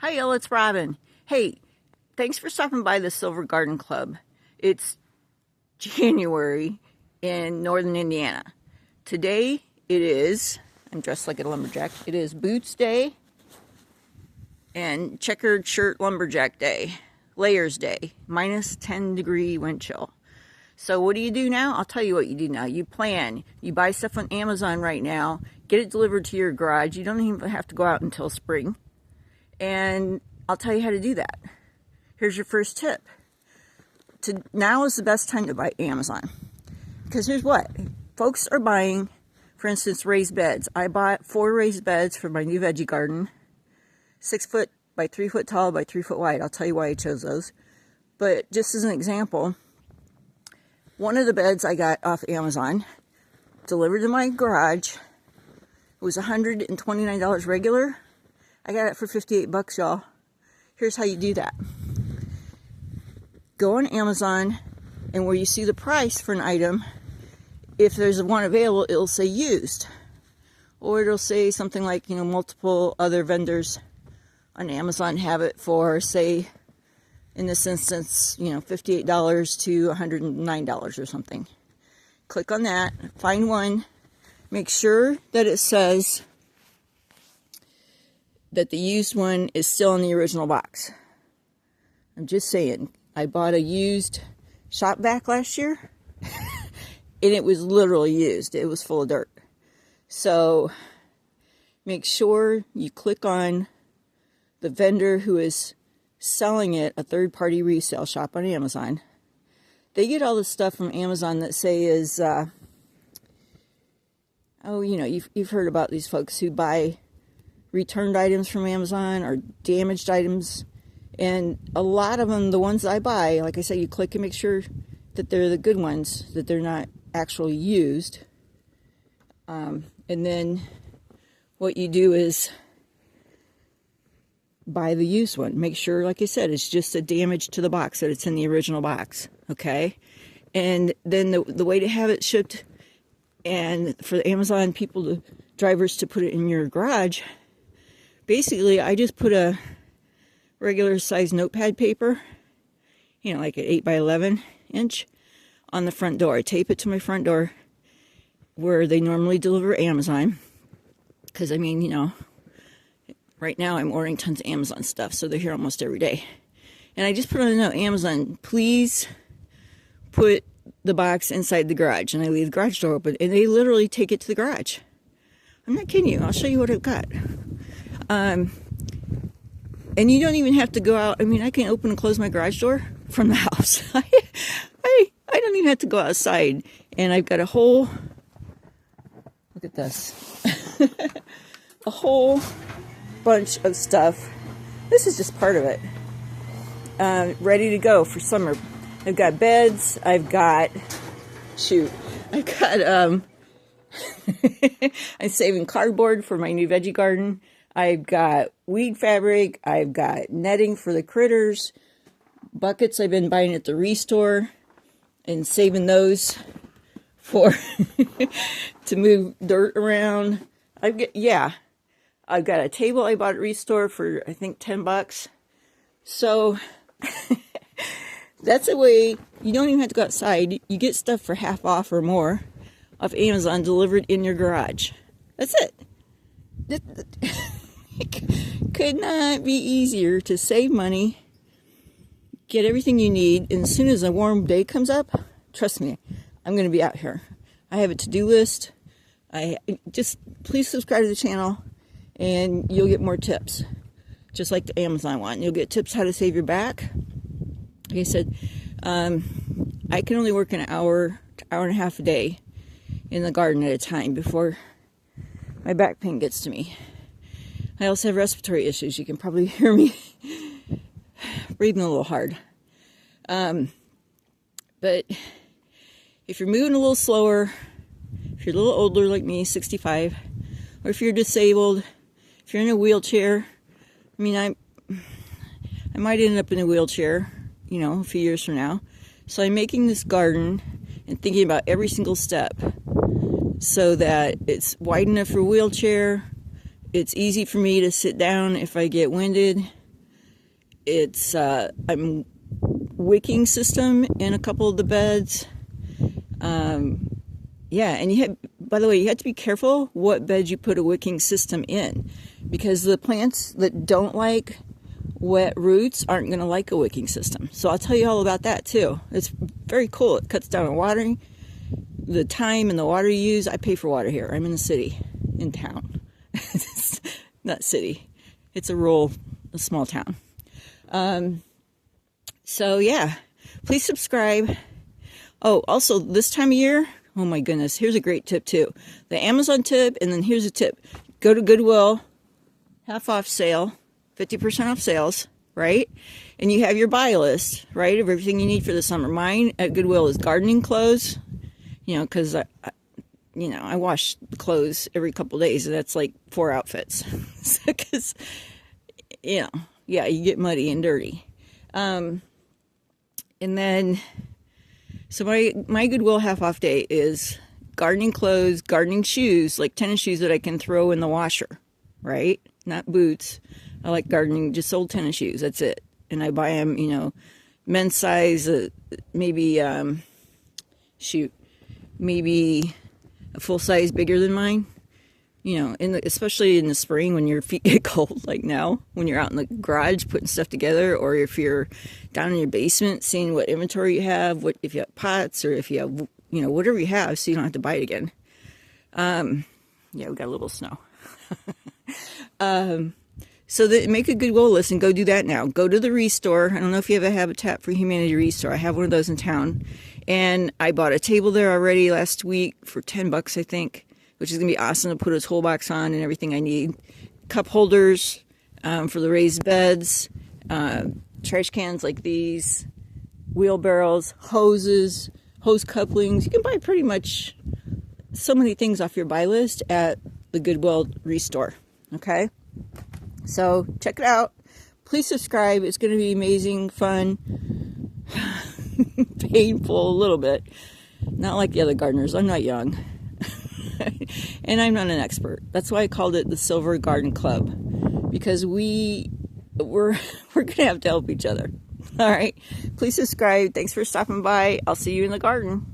Hi, y'all, it's Robin. Hey, thanks for stopping by the Silver Garden Club. It's January in northern Indiana. Today it is, I'm dressed like a lumberjack, it is Boots Day and Checkered Shirt Lumberjack Day, Layers Day, minus 10-degree wind chill. So what do you do now? I'll tell you what you do now. You plan. You buy stuff on Amazon right now, get it delivered to your garage. You don't even have to go out until spring. And I'll tell you how to do that. Here's your first tip. Now is the best time to buy Amazon. Because here's what. Folks are buying, for instance, raised beds. I bought 4 raised beds for my new veggie garden. 6 foot by 3 foot tall by 3 foot wide. I'll tell you why I chose those. But just as an example, one of the beds I got off Amazon, delivered to my garage. It was $129 regular. I got it for 58 bucks, y'all. Here's how you do that. Go on Amazon, and where you see the price for an item, if there's one available, it'll say used. Or it'll say something like, multiple other vendors on Amazon have it for, say, in this instance, $58 to $109 or something. Click on that, find one, make sure that it says that the used one is still in the original box. I'm just saying, I bought a used shop vac last year, and it was literally used. It was full of dirt. So make sure you click on the vendor who is selling it, a third-party resale shop on Amazon. They get all the stuff from Amazon that say is, you've heard about these folks who buy returned items from Amazon or damaged items, and a lot of them, the ones that I buy, like I said, you click and make sure that they're the good ones, that they're not actually used. And then what you do is buy the used one. Make sure, like I said, it's just a damage to the box, that it's in the original box, okay? And then the way to have it shipped, and for the Amazon drivers to put it in your garage, basically, I just put a regular size notepad paper, like an 8 by 11 inch, on the front door. I tape it to my front door where they normally deliver Amazon. Because, right now I'm ordering tons of Amazon stuff, so they're here almost every day. And I just put on a note, Amazon, please put the box inside the garage. And I leave the garage door open, and they literally take it to the garage. I'm not kidding you. I'll show you what I've got. And you don't even have to go out. I can open and close my garage door from the house. I don't even have to go outside. And I've got a whole, look at this, a whole bunch of stuff. This is just part of it. Ready to go for summer. I've got beds. I've got I'm saving cardboard for my new veggie garden. I've got weed fabric. I've got netting for the critters. Buckets I've been buying at the Restore and saving those for to move dirt around. I've got a table I bought at Restore for, I think, 10 bucks. So that's a way you don't even have to go outside. You get stuff for half off or more off Amazon delivered in your garage. That's it. It could not be easier to save money, get everything you need, and as soon as a warm day comes up, trust me, I'm going to be out here. I have a to-do list. Please subscribe to the channel, and you'll get more tips, just like the Amazon one. You'll get tips how to save your back. Like I said, I can only work an hour to hour and a half a day in the garden at a time before my back pain gets to me. I also have respiratory issues. You can probably hear me breathing a little hard. But if you're moving a little slower, if you're a little older like me, 65, or if you're disabled, if you're in a wheelchair, I might end up in a wheelchair, a few years from now. So I'm making this garden and thinking about every single step so that it's wide enough for a wheelchair. It's easy for me to sit down if I get winded. I'm wicking system in a couple of the beds. Yeah, and by the way, you have to be careful what bed you put a wicking system in, because the plants that don't like wet roots aren't going to like a wicking system. So I'll tell you all about that too. It's very cool. It cuts down on watering, the time and the water you use. I pay for water here. I'm in the city, in town. It's not city. It's a small town. So yeah, please subscribe. Oh, also this time of year, oh my goodness, here's a great tip too. The Amazon tip, and then here's a tip. Go to Goodwill, half off sale, 50% off sales, right? And you have your buy list, right, of everything you need for the summer. Mine at Goodwill is gardening clothes, because I wash the clothes every couple days, and that's like 4 outfits. Because, yeah, you get muddy and dirty. And then, so my Goodwill half off day is gardening clothes, gardening shoes, like tennis shoes that I can throw in the washer, right? Not boots. I like gardening, just old tennis shoes. That's it. And I buy them, men's size, maybe a full size bigger than mine. Especially in the spring when your feet get cold, like now, when you're out in the garage putting stuff together, or if you're down in your basement seeing what inventory you have, if you have pots, or if you have, whatever you have, so you don't have to buy it again. Yeah, we got a little snow. So make a Goodwill list and go do that now. Go to the Restore. I don't know if you have a Habitat for Humanity Restore. I have one of those in town. And I bought a table there already last week for $10, I think, which is going to be awesome to put a toolbox on and everything I need. Cup holders for the raised beds, trash cans like these, wheelbarrows, hoses, hose couplings. You can buy pretty much so many things off your buy list at the Goodwill Restore. Okay? So check it out. Please subscribe. It's going to be amazing, fun, painful a little bit. Not like the other gardeners. I'm not young. And I'm not an expert. That's why I called it the Silver Garden Club, because we're going to have to help each other. All right. Please subscribe. Thanks for stopping by. I'll see you in the garden.